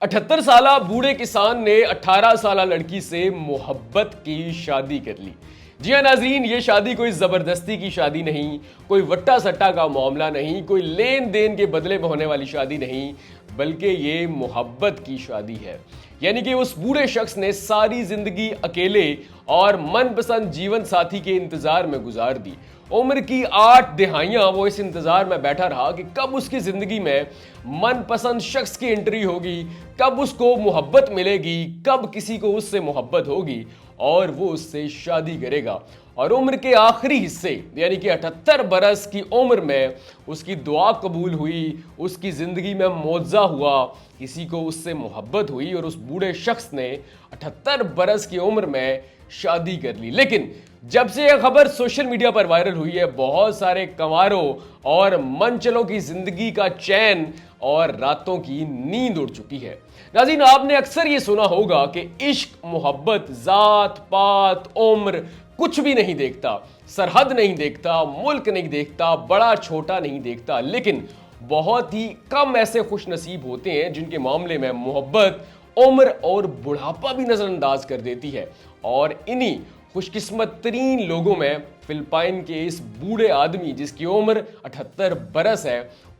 78 साला बूढ़े किसान ने 18 साला लड़की से मोहब्बत की शादी कर ली। जी हाँ नाजरीन, ये शादी कोई जबरदस्ती की शादी नहीं, कोई वट्टा सट्टा का मामला नहीं, कोई लेन देन के बदले में होने वाली शादी नहीं, बल्कि ये मोहब्बत की शादी है। यानी कि उस बूढ़े शख्स ने सारी जिंदगी अकेले और मनपसंद जीवन साथी के इंतजार में गुजार दी। उम्र की 8 दिहाइयां वो इस इंतजार में बैठा रहा कि कब उसकी जिंदगी में मनपसंद शख्स की एंट्री होगी, कब उसको मोहब्बत मिलेगी, कब किसी को उससे मोहब्बत होगी और वो उससे शादी करेगा। और उम्र के आखिरी हिस्से यानी कि 78 बरस की उम्र में उसकी दुआ कबूल हुई, उसकी जिंदगी में मुआवजा हुआ, किसी को उससे मोहब्बत हुई और उस बूढ़े शख्स ने 78 बरस की उम्र में शादी कर ली। लेकिन जब से यह खबर सोशल मीडिया पर वायरल हुई है, बहुत सारे कंवारों और मनचलों की जिंदगी का चैन और रातों की नींद उड़ चुकी है। नाज़रीन, आपने अक्सर ये सुना होगा कि इश्क मोहब्बत जात पात उम्र कुछ भी नहीं देखता, सरहद नहीं देखता, मुल्क नहीं देखता, बड़ा छोटा नहीं देखता। लेकिन बहुत ही कम ऐसे खुश नसीब होते हैं जिनके मामले में मोहब्बत उम्र और बुढ़ापा भी नजरअंदाज कर देती है। और इन्हीं खुशकिस्मत तरीन लोगों में फिलिपाइन के इस बूढ़े आदमी जिसकी उम्र 78 बरस है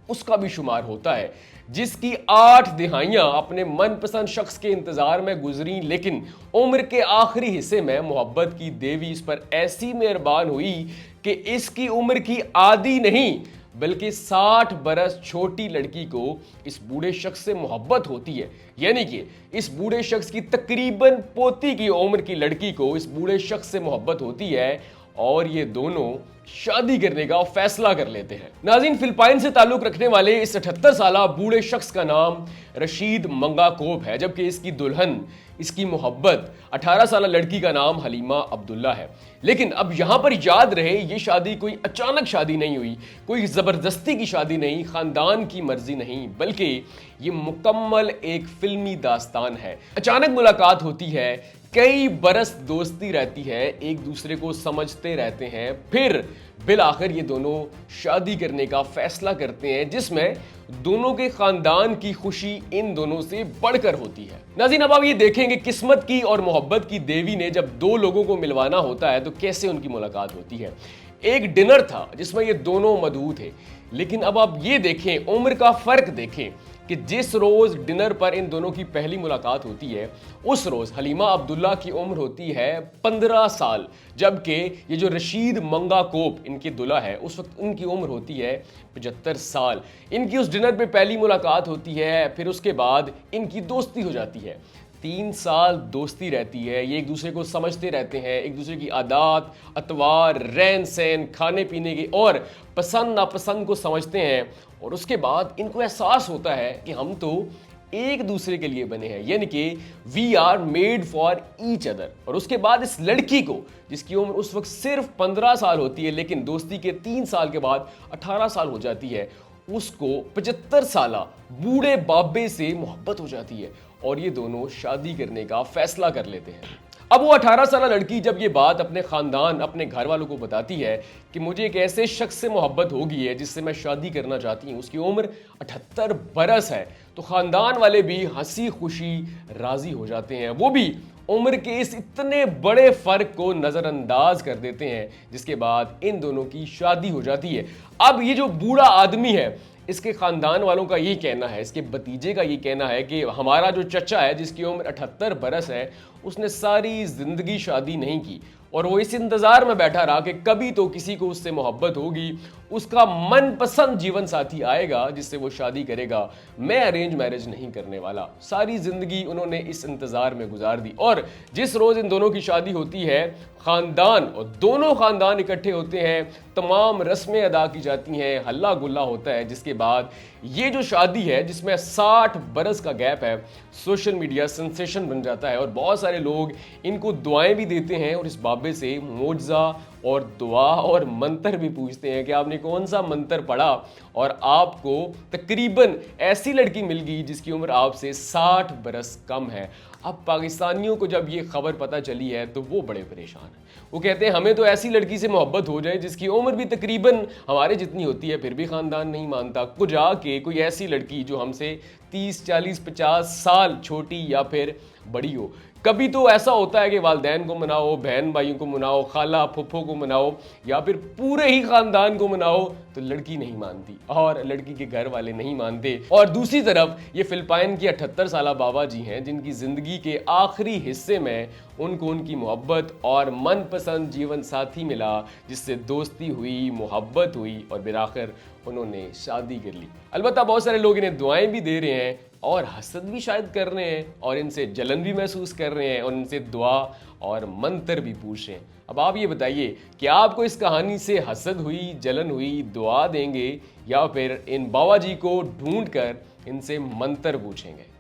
उसका भी शुमार होता है, जिसकी 8 दिहाइयां अपने मनपसंद शख्स के इंतजार में गुजरी। लेकिन उम्र के आखिरी हिस्से में मोहब्बत की देवी इस पर ऐसी मेहरबान हुई कि इसकी उम्र की आधी नहीं बल्कि 60 बरस छोटी लड़की को इस बूढ़े शख्स से मोहब्बत होती है। यानी कि इस बूढ़े शख्स की तकरीबन पोती की उम्र की लड़की को इस बूढ़े शख्स से मोहब्बत होती है और ये दोनों शादी करने का फैसला कर लेते हैं। नाज़रीन, फिलिपाइन से ताल्लुक रखने वाले इस 78 साला बूढ़े शख्स का नाम रशीद मंगाकोब है, जबकि इसकी दुल्हन, इसकी मोहब्बत 18 साला लड़की का नाम हलीमा अब्दुल्ला है। लेकिन अब यहां पर याद रहे, ये शादी कोई अचानक शादी नहीं हुई, कोई जबरदस्ती की शादी नहीं, खानदान की मर्जी नहीं, बल्कि ये मुकम्मल एक फिल्मी दास्तान है। अचानक मुलाकात होती है, कई बरस दोस्ती रहती है, एक दूसरे को समझते रहते हैं, फिर बिल आखिर ये दोनों शादी करने का फैसला करते हैं, जिसमें दोनों के खानदान की खुशी इन दोनों से बढ़कर होती है। नाज़रीन, अब आप ये देखेंगे किस्मत की और मोहब्बत की देवी ने जब दो लोगों को मिलवाना होता है तो कैसे उनकी मुलाकात होती है। एक डिनर था जिसमें ये दोनों मदऊ थे, लेकिन अब आप ये देखें, उम्र का फर्क देखें कि जिस रोज डिनर पर इन दोनों की पहली मुलाकात होती है उस रोज हलीमा अब्दुल्ला की उम्र होती है 15 साल, जबकि ये जो रशीद मंगाकोब इनकी दुल्हा है उस वक्त उनकी उम्र होती है 75 साल। इनकी उस डिनर पे पहली मुलाकात होती है, फिर उसके बाद इनकी दोस्ती हो जाती है। 3 साल दोस्ती रहती है, ये एक दूसरे को समझते रहते हैं, एक दूसरे की आदत अतवार, रहन सहन, खाने पीने की और पसंद नापसंद को समझते हैं। और उसके बाद इनको एहसास होता है कि हम तो एक दूसरे के लिए बने हैं, यानी कि we are made for each other. और उसके बाद इस लड़की को, जिसकी उम्र उस वक्त सिर्फ 15 साल होती है लेकिन दोस्ती के 3 साल के बाद 18 साल हो जाती है, उसको 75 साला बूढ़े बाबे से मोहब्बत हो जाती है और ये दोनों शादी करने का फैसला कर लेते हैं। अब वो 18 साला लड़की जब ये बात अपने खानदान, अपने घर वालों को बताती है कि मुझे एक ऐसे शख्स से मोहब्बत हो गई है जिससे मैं शादी करना चाहती हूँ, उसकी उम्र 78 बरस है, तो खानदान वाले भी हंसी खुशी राजी हो जाते हैं। वो भी उम्र के इस इतने बड़े फर्क को नजरअंदाज कर देते हैं, जिसके बाद इन दोनों की शादी हो जाती है। अब ये जो बूढ़ा आदमी है, इसके खानदान वालों का ये कहना है, इसके भतीजे का ये कहना है कि हमारा जो चचा है जिसकी उम्र 78 बरस है, उसने सारी जिंदगी शादी नहीं की और वो इस इंतजार में बैठा रहा कि कभी तो किसी को उससे मोहब्बत होगी, उसका मनपसंद जीवन साथी आएगा जिससे वो शादी करेगा। मैं अरेंज मैरिज नहीं करने वाला। सारी जिंदगी उन्होंने इस इंतजार में गुजार दी और जिस रोज इन दोनों की शादी होती है, खानदान और दोनों खानदान इकट्ठे होते हैं, तमाम रस्में अदा की जाती हैं, हल्ला गुल्ला होता है, जिसके बाद ये जो शादी है जिसमें 60 बरस का गैप है, सोशल मीडिया सेंसेशन बन जाता है और बहुत सारे लोग इनको दुआएं भी देते हैं और इस बाबे से मुआवजा और दुआ और मंत्र भी पूछते हैं कि आपने कौन सा मंत्र पढ़ा और आपको तकरीबन ऐसी लड़की मिल गई जिसकी उम्र आपसे 60 बरस कम है। अब पाकिस्तानियों को जब ये खबर पता चली है तो वो बड़े परेशान हैं। वो कहते हैं हमें तो ऐसी लड़की से मोहब्बत हो जाए जिसकी उम्र भी तकरीबन हमारे जितनी होती है, फिर भी खानदान नहीं मानता। कुछ आके कोई ऐसी लड़की जो हमसे 30, 40, 50 साल छोटी या फिर बड़ी हो। कभी तो ऐसा होता है कि वालिदैन को मनाओ, बहन भाइयों को मनाओ, खाला फुफ्फो को मनाओ या फिर पूरे ही खानदान को मनाओ, तो लड़की नहीं मानती और लड़की के घर वाले नहीं मानते। और दूसरी तरफ ये फिलिपाइन की 78 साला बाबा जी हैं, जिनकी जिंदगी के आखिरी हिस्से में उनको उनकी मोहब्बत और मनपसंद जीवन साथी मिला, जिससे दोस्ती हुई, मोहब्बत हुई और फिर आखिर उन्होंने शादी कर ली। अलबत्ता बहुत सारे लोग इन्हें दुआएं भी दे रहे हैं और हसद भी शायद कर रहे हैं और इनसे जलन भी महसूस कर रहे हैं और इनसे दुआ और मंत्र भी पूछ रहे हैं। अब आप ये बताइए कि आपको इस कहानी से हसद हुई, जलन हुई, दुआ देंगे या फिर इन बाबा जी को ढूंढ कर इनसे मंत्र पूछेंगे?